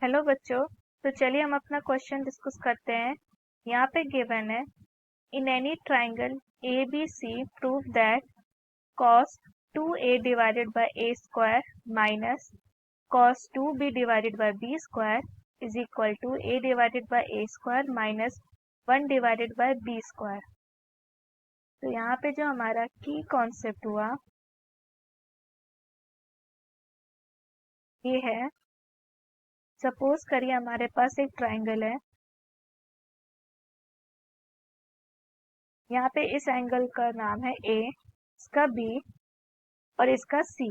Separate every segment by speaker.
Speaker 1: Hello बच्चों। तो चलिए हम अपना क्वेश्चन डिस्कस करते हैं। यहाँ पे गिवन है, in any triangle A B C prove that cos 2a divided by a square minus cos 2b divided by b square is equal to a divided by a square minus 1 divided by b square. तो यहाँ पे जो हमारा की concept हुआ ये है, suppose करिए हमारे पास एक ट्राइंगल है। यहाँ पे इस एंगल का नाम है ए, इसका बी और इसका सी।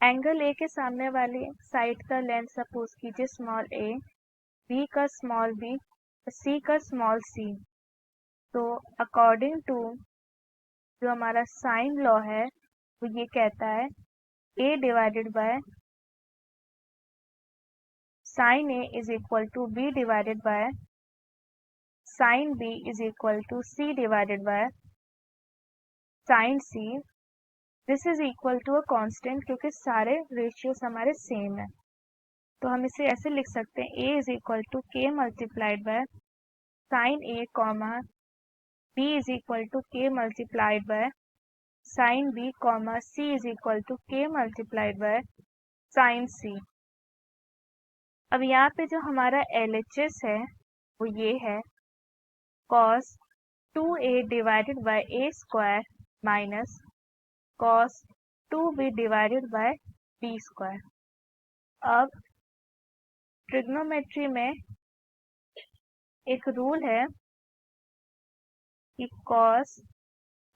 Speaker 1: एंगल ए के सामने वाली साइड का लेंथ सपोज कीजिए स्मॉल ए, बी का स्मॉल बी, सी का स्मॉल सी। तो अकॉर्डिंग टू जो हमारा साइन लॉ है वो ये कहता है A divided by sine A is equal to B divided by sine B is equal to C divided by sine C. This is equal to a constant, क्योंकि सारे ratios हमारे सेम है। तो हम इसे ऐसे लिख सकते हैं, a is equal to K multiplied by sine A comma b is equal to K multiplied by sine B comma c is equal to K multiplied by sine C. अब यहाँ पे जो हमारा LHS है वो ये है cos 2a divided by a square minus cos 2b divided by b square. अब ट्रिग्नोमेट्री में एक रूल है कि cos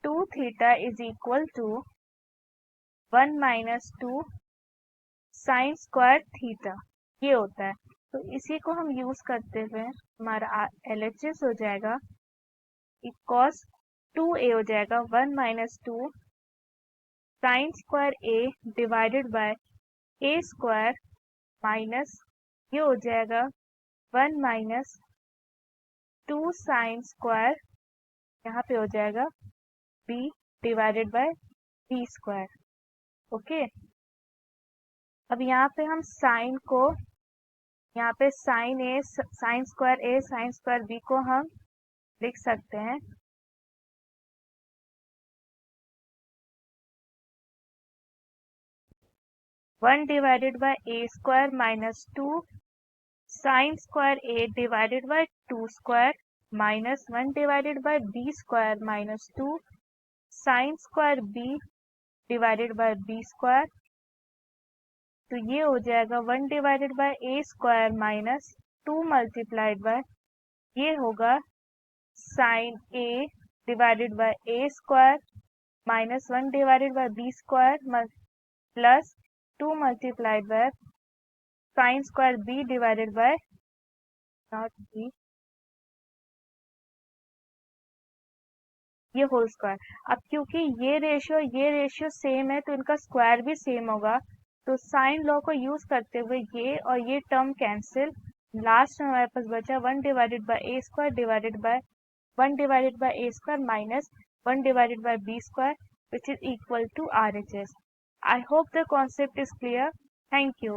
Speaker 1: 2 theta is equal to 1 minus 2 sine square theta, ये होता है। तो इसी को हम यूज करते हुए हमारा LHS हो जाएगा कि cos 2a हो जाएगा 1 minus 2 sine square a divided by a square minus ये हो जाएगा 1 माइनस 2 साइन स्क्वायर, यहाँ पे हो जाएगा b divided by b square. Okay, अब यहाँ पे हम साइन को, यहाँ पे sine A sine square B को हम लिख सकते हैं one divided by A square minus 2 sine square A divided by 2 square minus 1 divided by B square minus 2 sine square B divided by B square. तो ये हो जाएगा 1 divided by A square minus 2 multiplied by ये होगा sine A divided by A square minus 1 divided by B square plus 2 multiplied by sine square B divided by not B ये whole square. अब क्योंकि ये रेशियो सेम है तो इनका square भी सेम होगा। तो साइन लॉ को यूज करते हुए ये और ये टर्म कैंसिल, लास्ट में हमारे पास बचा 1 divided by A square divided by 1 divided by A square minus 1 divided by B square which is equal to RHS। I hope the concept is clear. Thank you.